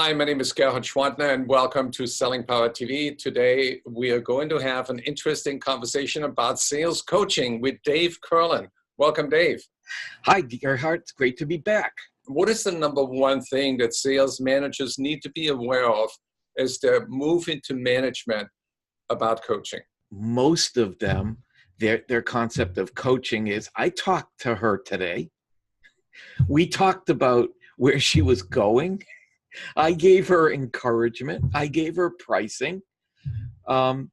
Hi, my name is Gerhard Schwantner and welcome to Selling Power TV. Today we are going to have an interesting conversation about sales coaching with Dave Curlin. Welcome, Dave. Hi, Gerhard. It's great to be back. What is the number one thing that sales managers need to be aware of as they move into management about coaching? Most of them, their concept of coaching is, I talked to her today. We talked about where she was going. I gave her encouragement. I gave her pricing. I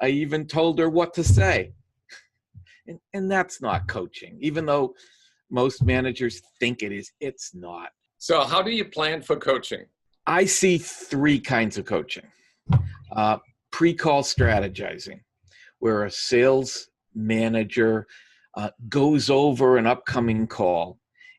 even told her what to say. And that's not coaching, even though most managers think it is. It's not. So how do you plan for coaching? I see three kinds of coaching. Pre-call strategizing, where a sales manager goes over an upcoming call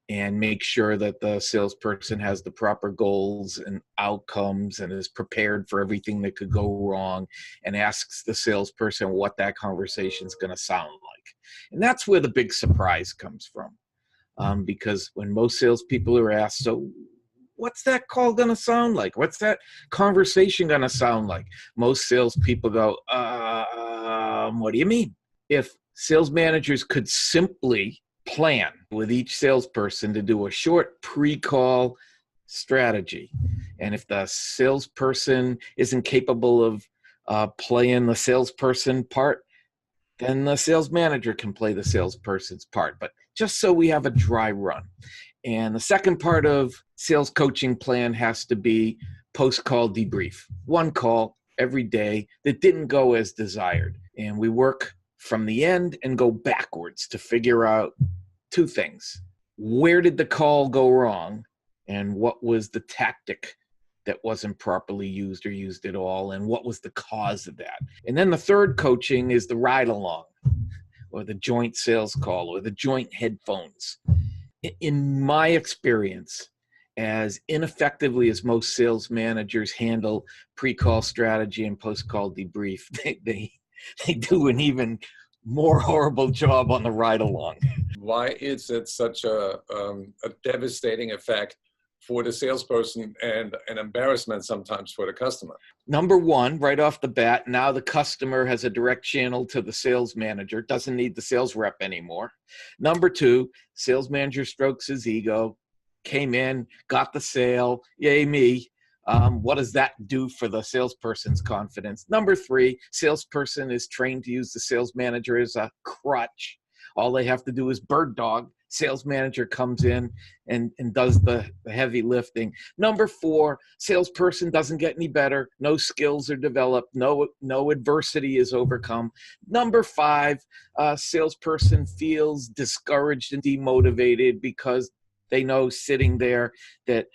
and makes sure that the salesperson has the proper goals and outcomes and is prepared for everything that could go wrong, and asks the salesperson what that conversation is going to sound like. And that's where the big surprise comes from. Because when most salespeople are asked, so what's that call going to sound like? What's that conversation going to sound like? Most salespeople go, what do you mean? If sales managers could simply plan with each salesperson to do a short pre-call strategy, and if the salesperson isn't capable of playing the salesperson part, then the sales manager can play the salesperson's part, but just so we have a dry run. And the second part of sales coaching plan has to be post-call debrief. One call every day that didn't go as desired. And we work from the end and go backwards to figure out two things. Where did the call go wrong? And what was the tactic that wasn't properly used or used at all? And what was the cause of that? And then the third coaching is the ride along, or the joint sales call, or the joint headphones. In my experience, as ineffectively as most sales managers handle pre-call strategy and post-call debrief, they do an even more horrible job on the ride along. Why is it such a devastating effect for the salesperson and an embarrassment sometimes for the customer? Number one, right off the bat, now the customer has a direct channel to the sales manager, doesn't need the sales rep anymore. Number two, sales manager strokes his ego, came in, got the sale, yay me. What does that do for the salesperson's confidence? Number three, salesperson is trained to use the sales manager as a crutch. All they have to do is bird dog. Sales manager comes in and does the heavy lifting. Number four, salesperson doesn't get any better. No skills are developed. No adversity is overcome. Number five, salesperson feels discouraged and demotivated because they know sitting there that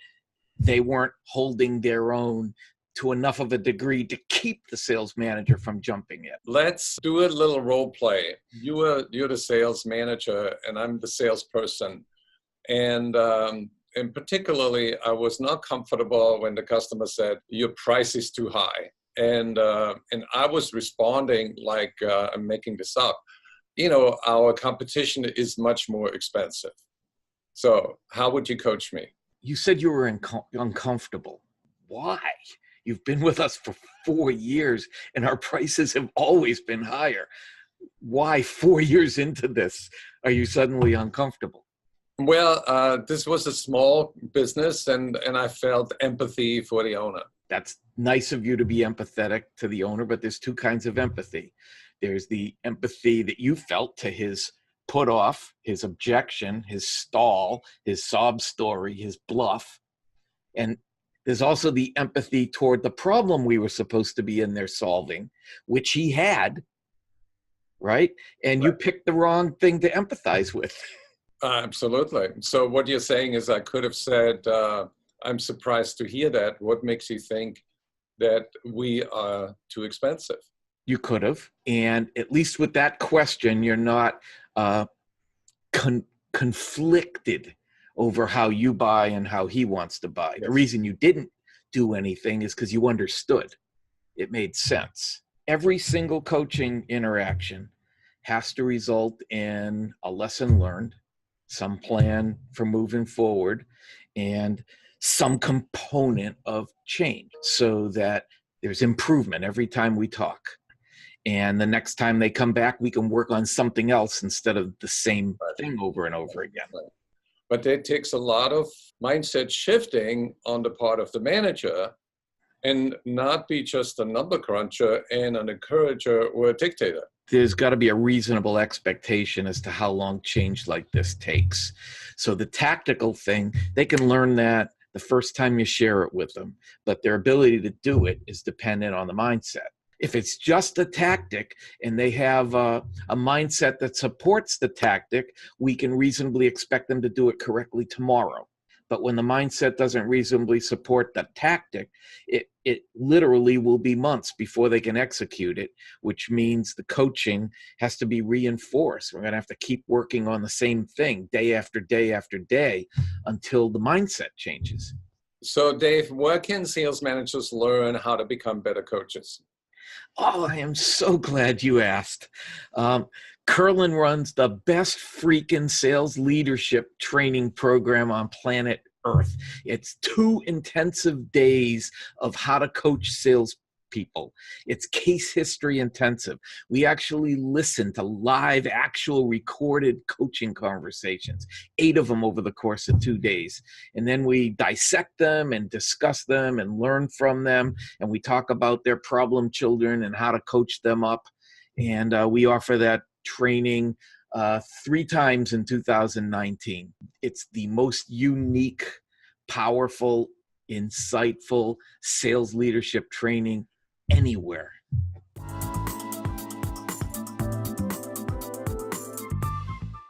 they weren't holding their own to enough of a degree to keep the sales manager from jumping in. Let's do a little role play. You're the sales manager and I'm the salesperson. And particularly, I was not comfortable when the customer said, your price is too high. And I was responding like, I'm making this up. You know, our competition is much more expensive. So how would you coach me? You said you were uncomfortable. Why? You've been with us for 4 years and our prices have always been higher. Why 4 years into this are you suddenly uncomfortable? Well, this was a small business and I felt empathy for the owner. That's nice of you to be empathetic to the owner, but there's two kinds of empathy. There's the empathy that you felt to his put off, his objection, his stall, his sob story, his bluff. And there's also the empathy toward the problem we were supposed to be in there solving, which he had, right? And you picked the wrong thing to empathize with. Absolutely. So what you're saying is I could have said, I'm surprised to hear that. What makes you think that we are too expensive? You could have. And at least with that question, you're not conflicted over how you buy and how he wants to buy. The reason you didn't do anything is because you understood. It made sense. Every single coaching interaction has to result in a lesson learned, some plan for moving forward, and some component of change so that there's improvement every time we talk. And the next time they come back, we can work on something else instead of the same thing over and over again. But it takes a lot of mindset shifting on the part of the manager and not be just a number cruncher and an encourager or a dictator. There's got to be a reasonable expectation as to how long change like this takes. So the tactical thing, they can learn that the first time you share it with them, but their ability to do it is dependent on the mindset. If it's just a tactic and they have a mindset that supports the tactic, we can reasonably expect them to do it correctly tomorrow. But when the mindset doesn't reasonably support the tactic, it literally will be months before they can execute it, which means the coaching has to be reinforced. We're going to have to keep working on the same thing day after day after day until the mindset changes. So Dave, where can sales managers learn how to become better coaches? Oh, I am so glad you asked. Curlin runs the best freaking sales leadership training program on planet Earth. It's 2 intensive days of how to coach salespeople. It's case history intensive. We actually listen to live, actual recorded coaching conversations, 8 of them over the course of 2 days. And then we dissect them and discuss them and learn from them. And we talk about their problem children and how to coach them up. And we offer that training 3 times in 2019. It's the most unique, powerful, insightful sales leadership training anywhere.